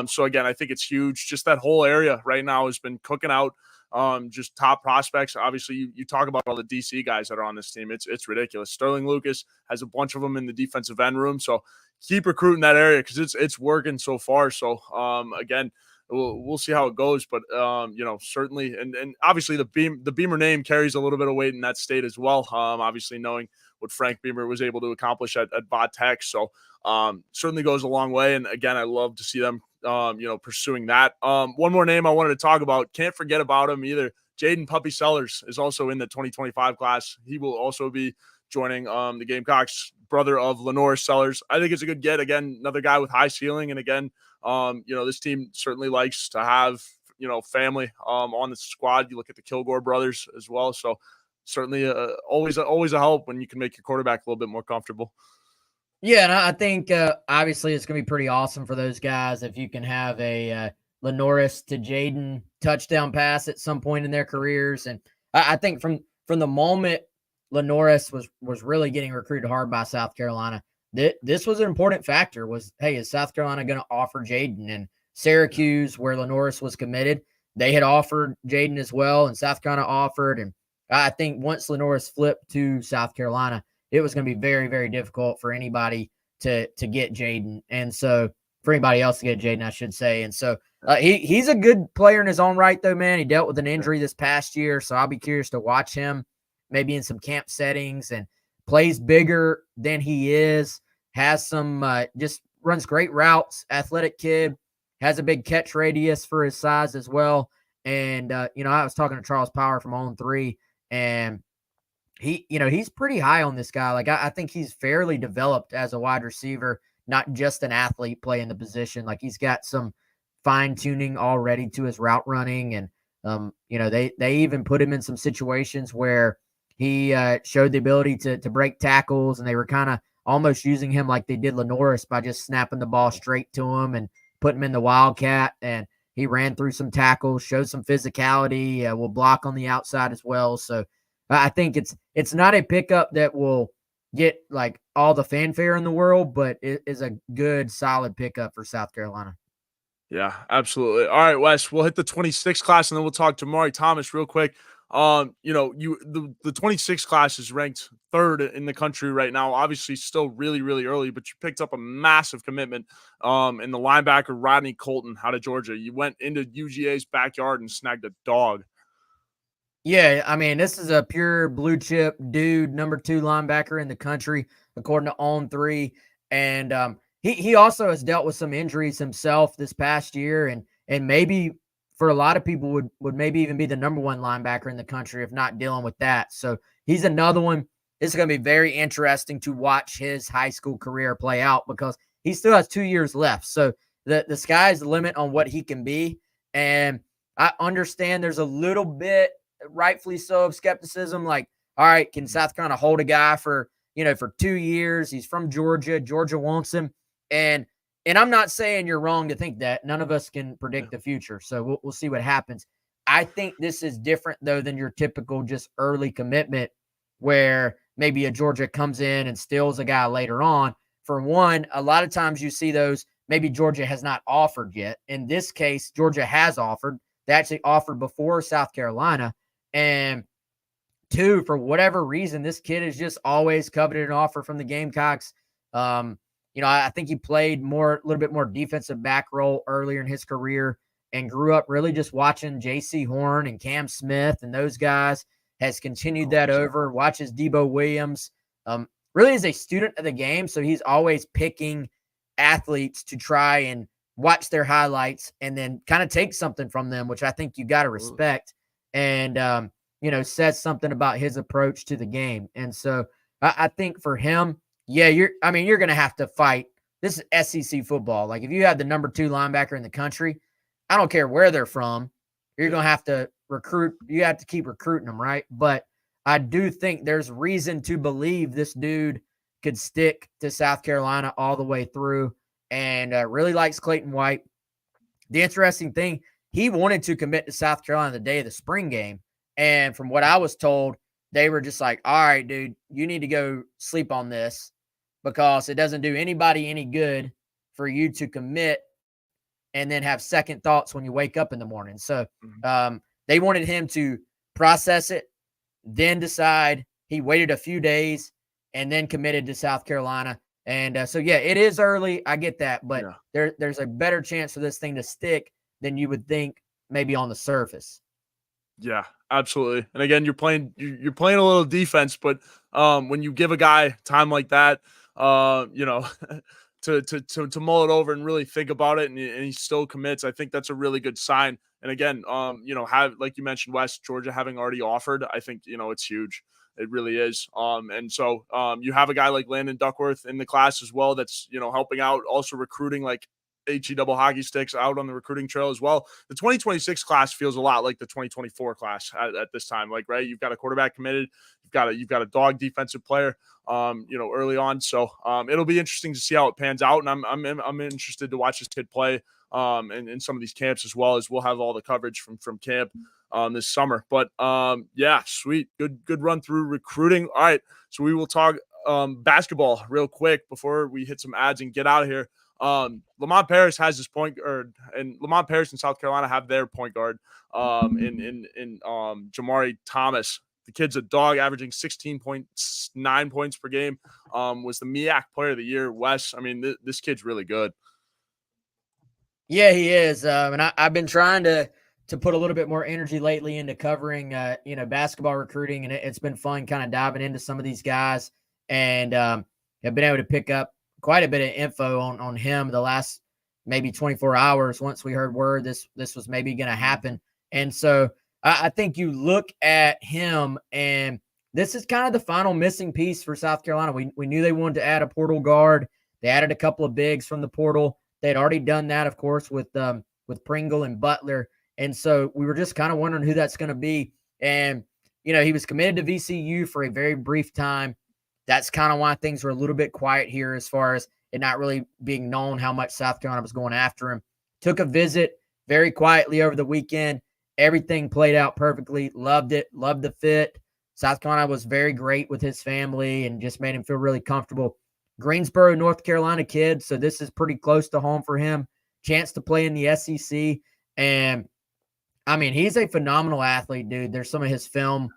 So again, I think it's huge. Just that whole area right now has been cooking out. Just top prospects. Obviously, you talk about all the DC guys that are on this team. It's ridiculous. Sterling Lucas has a bunch of them in the defensive end room. So keep recruiting that area because it's working so far. So again, we'll see how it goes. But certainly, and obviously the Beamer name carries a little bit of weight in that state as well. Obviously knowing what Frank Beamer was able to accomplish at Va Tech. So certainly goes a long way. And again, I love to see them pursuing that. One more name I wanted to talk about. Can't forget about him either. Jaden Puppy Sellers is also in the 2025 class. He will also be joining the Gamecocks, brother of Lenore Sellers. I think it's a good get. Again, another guy with high ceiling. And again, this team certainly likes to have, family on the squad. You look at the Kilgore brothers as well. So certainly always a help when you can make your quarterback a little bit more comfortable. Yeah, and I think obviously it's going to be pretty awesome for those guys if you can have a Lenoris to Jaden touchdown pass at some point in their careers. And I think from the moment Lenoris was really getting recruited hard by South Carolina, this was an important factor was, hey, is South Carolina going to offer Jaden? And Syracuse, where Lenoris was committed, they had offered Jaden as well, and South Carolina offered. And I think once Lenoris flipped to South Carolina, it was going to be very, very difficult for anybody to get Jaden. And so for anybody else to get Jaden, I should say. And so he's a good player in his own right, though, man. He dealt with an injury this past year, so I'll be curious to watch him maybe in some camp settings, and plays bigger than he is, has some just runs great routes, athletic kid, has a big catch radius for his size as well. And, I was talking to Charles Power from On 3, and he's pretty high on this guy. Like, I think he's fairly developed as a wide receiver, not just an athlete playing the position. Like, he's got some fine tuning already to his route running. And, they even put him in some situations where he showed the ability to break tackles, and they were kind of almost using him like they did Lenoris by just snapping the ball straight to him and putting him in the Wildcat. And he ran through some tackles, showed some physicality, will block on the outside as well. So I think it's not a pickup that will get like all the fanfare in the world, but it is a good, solid pickup for South Carolina. Yeah, absolutely. All right, Wes, we'll hit the 26 class and then we'll talk to Maury Thomas real quick. The 26 class is ranked third in the country right now. Obviously, still really, really early, but you picked up a massive commitment in the linebacker Rodney Colton out of Georgia. You went into UGA's backyard and snagged a dog. Yeah, I mean, this is a pure blue chip dude, number 2 linebacker in the country, according to On 3. And he also has dealt with some injuries himself this past year, and maybe for a lot of people would maybe even be the number 1 linebacker in the country if not dealing with that. So he's another one. It's going to be very interesting to watch his high school career play out, because he still has 2 years left. So the sky's the limit on what he can be. And I understand there's a little bit, rightfully so, of skepticism. Like, all right, can South Carolina hold a guy for 2 years? He's from Georgia. Georgia wants him. And I'm not saying you're wrong to think that. None of us can predict the future. So we'll see what happens. I think this is different, though, than your typical just early commitment where maybe a Georgia comes in and steals a guy later on. For one, a lot of times you see those, maybe Georgia has not offered yet. In this case, Georgia has offered. They actually offered before South Carolina. And 2, for whatever reason, this kid has just always coveted an offer from the Gamecocks. I think he played a little bit more defensive back role earlier in his career and grew up really just watching J.C. Horn and Cam Smith and those guys, has continued that over, watches Debo Williams, really is a student of the game. So he's always picking athletes to try and watch their highlights and then kind of take something from them, which I think you got to respect. And, says something about his approach to the game. And so I think for him, yeah, you're going to have to fight. This is SEC football. Like, if you have the number 2 linebacker in the country, I don't care where they're from, you're going to have to recruit. You have to keep recruiting them, right? But I do think there's reason to believe this dude could stick to South Carolina all the way through, and really likes Clayton White. The interesting thing, he wanted to commit to South Carolina the day of the spring game. And from what I was told, they were just like, all right, dude, you need to go sleep on this, because it doesn't do anybody any good for you to commit and then have second thoughts when you wake up in the morning. So they wanted him to process it, then decide. He waited a few days and then committed to South Carolina. And so, yeah, it is early. I get that. But there's a better chance for this thing to stick than you would think maybe on the surface. Yeah, absolutely. And again, you're playing a little defense, but when you give a guy time like that, to mull it over and really think about it, and he still commits, I think that's a really good sign. And again, have, like you mentioned, West Georgia having already offered, I think it's huge. It really is. And so you have a guy like Landon Duckworth in the class as well that's helping out, also recruiting like HE double hockey sticks out on the recruiting trail as well. The 2026 class feels a lot like the 2024 class at this time. Like, right, you've got a quarterback committed, you've got a dog defensive player, early on. So it'll be interesting to see how it pans out, and I'm interested to watch this kid play in some of these camps, as well as we'll have all the coverage from camp this summer. But yeah, sweet, good run through recruiting. All right, so we will talk basketball real quick before we hit some ads and get out of here. Lamont Paris has his point guard, and Lamont Paris in South Carolina have their point guard in Jamari Thomas. The kid's a dog, averaging 16.9 points per game. Was the MEAC player of the year. Wes, I mean, this kid's really good. Yeah, he is. And I've been trying to put a little bit more energy lately into covering, basketball recruiting, and it's been fun kind of diving into some of these guys, and have been able to pick up quite a bit of info on him the last maybe 24 hours. Once we heard word this was maybe going to happen, and so I think you look at him, and this is kind of the final missing piece for South Carolina. We knew they wanted to add a portal guard. They added a couple of bigs from the portal. They'd already done that, of course, with Pringle and Butler. And so we were just kind of wondering who that's going to be. And, he was committed to VCU for a very brief time. That's kind of why things were a little bit quiet here as far as it not really being known how much South Carolina was going after him. Took a visit very quietly over the weekend. Everything played out perfectly. Loved it. Loved the fit. South Carolina was very great with his family and just made him feel really comfortable. Greensboro, North Carolina kid, so this is pretty close to home for him. Chance to play in the SEC. And, I mean, he's a phenomenal athlete, dude. There's some of his film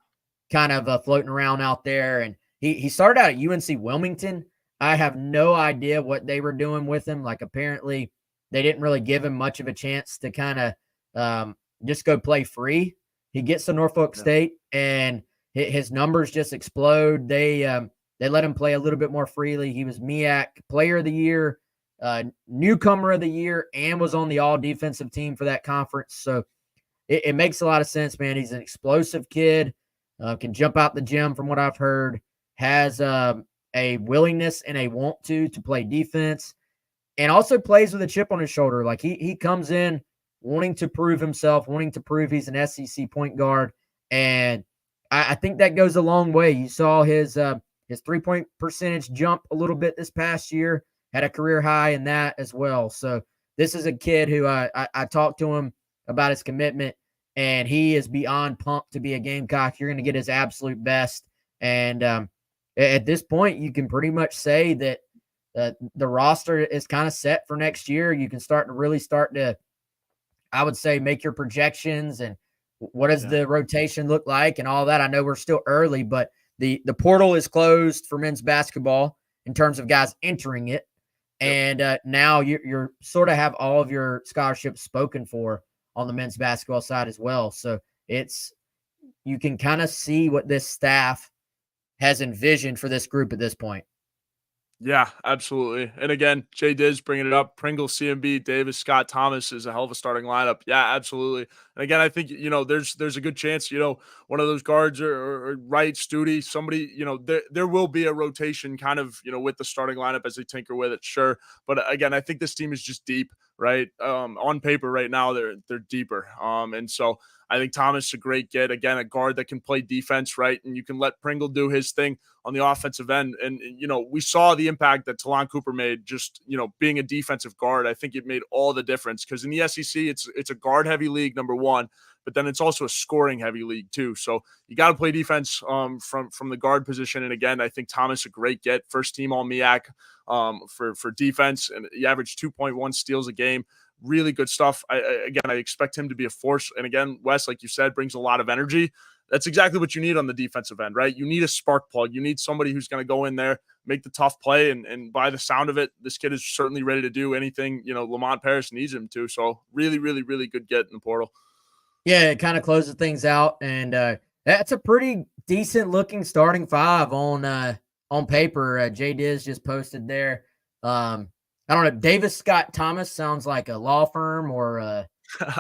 kind of floating around out there. And he started out at UNC Wilmington. I have no idea what they were doing with him. Like, apparently they didn't really give him much of a chance to kind of just go play free. He gets to Norfolk State, and his numbers just explode. They let him play a little bit more freely. He was MEAC Player of the Year, Newcomer of the Year, and was on the all-defensive team for that conference. So it makes a lot of sense, man. He's an explosive kid, can jump out the gym from what I've heard, has a willingness and a want to play defense, and also plays with a chip on his shoulder. Like he comes in wanting to prove himself, wanting to prove he's an SEC point guard, and I think that goes a long way. You saw his 3-point percentage jump a little bit this past year, had a career high in that as well. So this is a kid who I talked to him about his commitment, and he is beyond pumped to be a Gamecock. You're going to get his absolute best. And at this point, you can pretty much say that the roster is kind of set for next year. You can start to, I would say, make your projections and what does the rotation look like and all that. I know we're still early, but the portal is closed for men's basketball in terms of guys entering it. And now you're sort of have all of your scholarships spoken for on the men's basketball side as well. So you can kind of see what this staff has envisioned for this group at this point. Yeah, absolutely. And again, Jay Diz bringing it up. Pringle, CMB, Davis, Scott, Thomas is a hell of a starting lineup. Yeah, absolutely. And again, I think there's a good chance one of those guards or Wright, Studi, somebody there will be a rotation kind of with the starting lineup as they tinker with it. Sure, but again, I think this team is just deep, right? On paper right now they're deeper. And so I think Thomas is a great get. Again, a guard that can play defense, right? And you can let Pringle do his thing on the offensive end. And, we saw the impact that Talon Cooper made just, being a defensive guard. I think it made all the difference because in the SEC, it's a guard-heavy league, number one, but then it's also a scoring-heavy league too. So you got to play defense from the guard position. And again, I think Thomas a great get. First team all MEAC for defense, and he averaged 2.1 steals a game. Really good stuff. I expect him to be a force. And again, Wes, like you said, brings a lot of energy. That's exactly what you need on the defensive end, right? You need a spark plug. You need somebody who's going to go in there, make the tough play. And by the sound of it, this kid is certainly ready to do anything, Lamont Paris needs him to. So really, really, really good get in the portal. Yeah, it kind of closes things out. And that's a pretty decent looking starting five on paper. Jay Diz just posted there. I don't know. Davis Scott Thomas sounds like a law firm or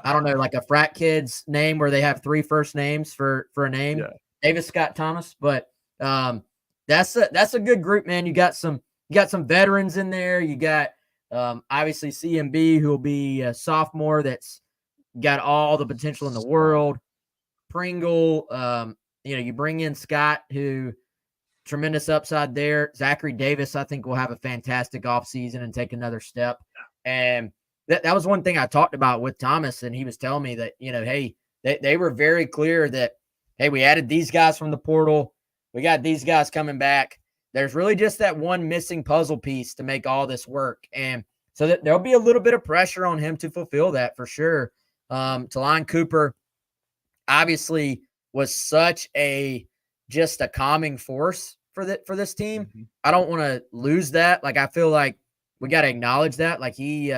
I don't know, like a frat kid's name where they have 3 first names for a name. Yeah. Davis Scott Thomas, but that's a good group, man. You got some veterans in there. You got obviously CMB, who will be a sophomore that's got all the potential in the world. Pringle, you bring in Scott, who tremendous upside there. Zachary Davis, I think, will have a fantastic offseason and take another step. And that was one thing I talked about with Thomas, and he was telling me that, hey, they were very clear that, hey, we added these guys from the portal. We got these guys coming back. There's really just that one missing puzzle piece to make all this work. And so that there'll be a little bit of pressure on him to fulfill that for sure. Talon Cooper obviously was such just a calming force for this team. Mm-hmm. I don't want to lose that. Like, I feel like we got to acknowledge that. Like he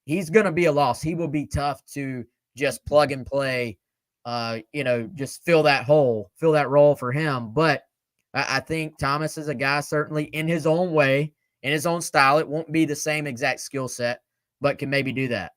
he's going to be a loss. He will be tough to just plug and play, just fill that hole, fill that role for him. But I think Thomas is a guy certainly in his own way, in his own style. It won't be the same exact skill set, but can maybe do that.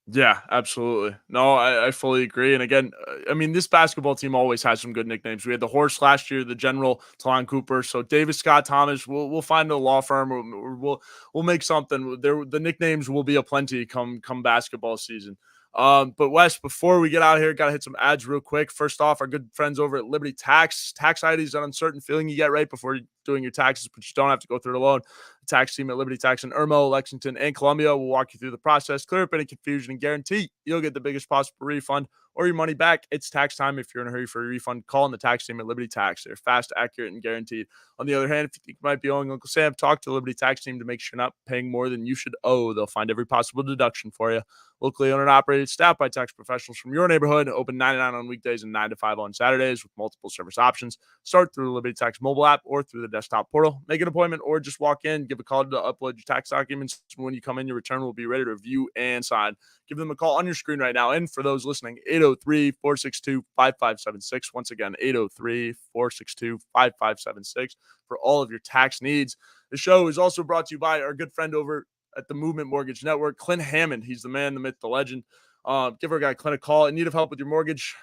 Yeah, absolutely. No, I fully agree. And again, I mean, this basketball team always has some good nicknames. We had the Horse last year, the General, Talon Cooper. So Davis Scott Thomas, we'll find a law firm, or we'll make something. The nicknames will be aplenty come basketball season. But Wes, before we get out of here, gotta hit some ads real quick. First off, our good friends over at Liberty Tax. Tax ID is an uncertain feeling you get right before doing your taxes, but you don't have to go through it alone. The tax team at Liberty Tax in Irmo, Lexington, and Columbia will walk you through the process, clear up any confusion, and guarantee you'll get the biggest possible refund or your money back. It's tax time. If you're in a hurry for a refund, call on the tax team at Liberty Tax. They're fast, accurate, and guaranteed. On the other hand, if you think you might be owing Uncle Sam, talk to the Liberty Tax team to make sure you're not paying more than you should owe. They'll find every possible deduction for you. Locally owned and operated, staffed by tax professionals from your neighborhood, open 9 to 9 on weekdays and 9 to 5 on Saturdays with multiple service options. Start through the Liberty Tax mobile app or through the desktop portal. Make an appointment or just walk in, give a call to upload your tax documents. When you come in, your return will be ready to review and sign. Give them a call on your screen right now. And for those listening, 803-462-5576. Once again, 803-462-5576 for all of your tax needs. The show is also brought to you by our good friend over at the Movement Mortgage Network, Clint Hammond. He's the man, the myth, the legend. Give our guy Clint a call. In need of help with your mortgage?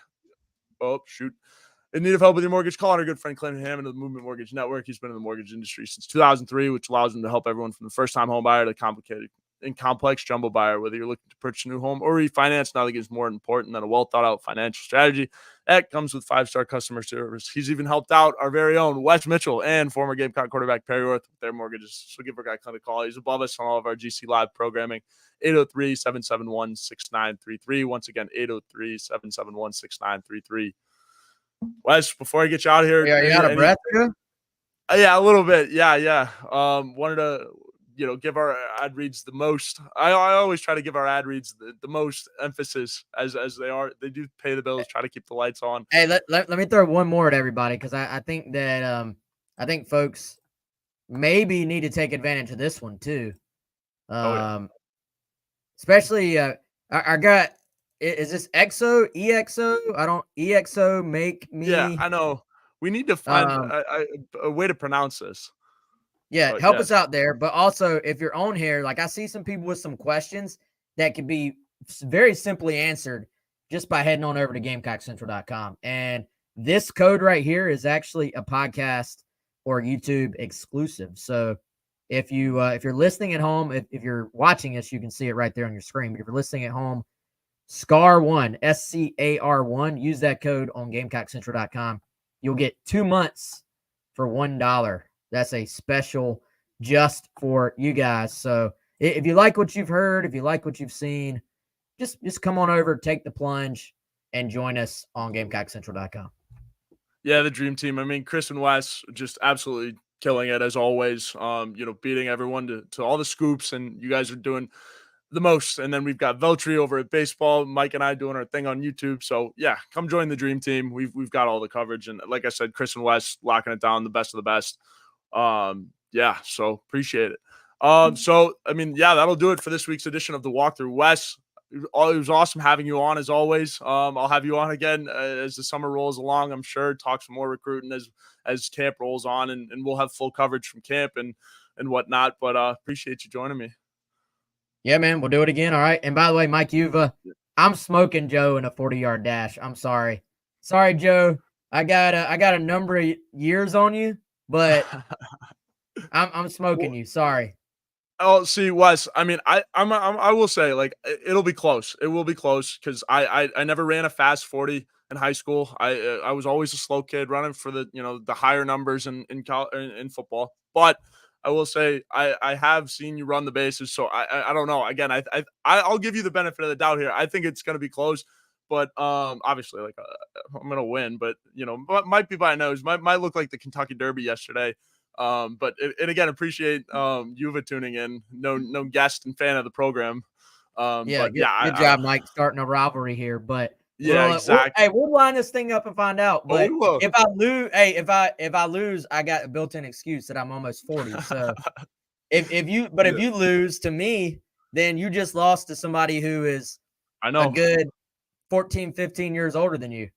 Oh, shoot. In need of help with your mortgage? Call on our good friend Clint Hammond of the Movement Mortgage Network. He's been in the mortgage industry since 2003, which allows him to help everyone from the first-time home buyer to complicated and complex jumbo buyer. Whether you're looking to purchase a new home or refinance, nothing is more important than a well-thought-out financial strategy that comes with 5-star customer service. He's even helped out our very own Wes Mitchell and former Gamecock quarterback Perry Worth with their mortgages. So give our guy Clint a call. He's above us on all of our GC Live programming. 803-771-6933. Once again, 803-771-6933. Wes, before I get you out of here, Are you out of breath, too? Yeah, a little bit. Yeah. Wanted to, give our ad reads the most. I always try to give our ad reads the most emphasis as they do pay the bills, try to keep the lights on. Hey, let me throw one more at everybody, because I think that I think folks maybe need to take advantage of this one too. Especially I got, is this EXO? I don't EXO make me. Yeah, I know. We need to find a way to pronounce this. Yeah, but help us out there. But also, if you're on here, like I see some people with some questions that can be very simply answered just by heading on over to GamecockCentral.com. And this code right here is actually a podcast or YouTube exclusive. So if you're listening at home, if you're watching us, you can see it right there on your screen. But if you're listening at home, SCAR1, SCAR1, use that code on GamecockCentral.com. You'll get 2 months for $1. That's a special just for you guys. So if you like what you've heard, if you like what you've seen, just come on over, take the plunge, and join us on GamecockCentral.com. Yeah, the dream team. I mean, Chris and Wes just absolutely killing it as always. Beating everyone to all the scoops, and you guys are doing the most. And then we've got Veltri over at baseball, Mike and I doing our thing on YouTube. So yeah, come join the dream team. We've got all the coverage, and like I said, Chris and Wes locking it down, the best of the best. So appreciate it. So I mean, yeah, that'll do it for this week's edition of the Walkthrough. Wes, it was awesome having you on as always. I'll have you on again as the summer rolls along. I'm sure talk some more recruiting as camp rolls on, and we'll have full coverage from camp and whatnot. But appreciate you joining me. Yeah, man, we'll do it again. All right. And by the way, Mike, I'm smoking Joe in a 40-yard dash. I'm sorry, Joe. I got a number of years on you, but I'm smoking you. Sorry. Oh, see, Wes, I mean, I will say, like, it'll be close. It will be close because I never ran a fast 40 in high school. I was always a slow kid running for the higher numbers in football. But I will say I have seen you run the bases, so I don't know. Again, I'll give you the benefit of the doubt here. I think it's going to be close, but obviously, like, I'm going to win, but might be by a nose. Might look like the Kentucky Derby yesterday. But again, appreciate Yuva tuning in. No guest and fan of the program. Good job, Mike, starting a rivalry here. But exactly. We'll line this thing up and find out. But if I lose, if I lose, I got a built-in excuse that I'm almost 40. So if you lose to me, then you just lost to somebody who is I a know. good 14, 15 years older than you.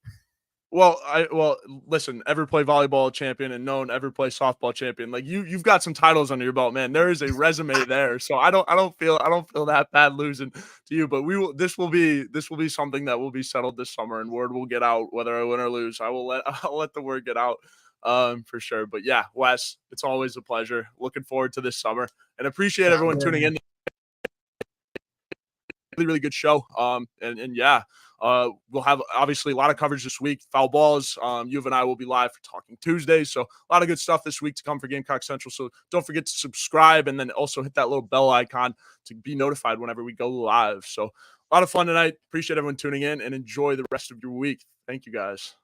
Well, listen, ever play volleyball champion and known ever play softball champion. Like you've got some titles under your belt, man. There is a resume there. So I don't feel that bad losing to you, but this will be something that will be settled this summer and word will get out whether I win or lose. I'll let the word get out for sure. But yeah, Wes, it's always a pleasure. Looking forward to this summer and appreciate everyone tuning in. Really good show. And yeah, we'll have obviously a lot of coverage this week. Foul balls. You and I will be live for Talking Tuesday. So a lot of good stuff this week to come for Gamecock Central. So don't forget to subscribe and then also hit that little bell icon to be notified whenever we go live. So a lot of fun tonight. Appreciate everyone tuning in and enjoy the rest of your week. Thank you guys.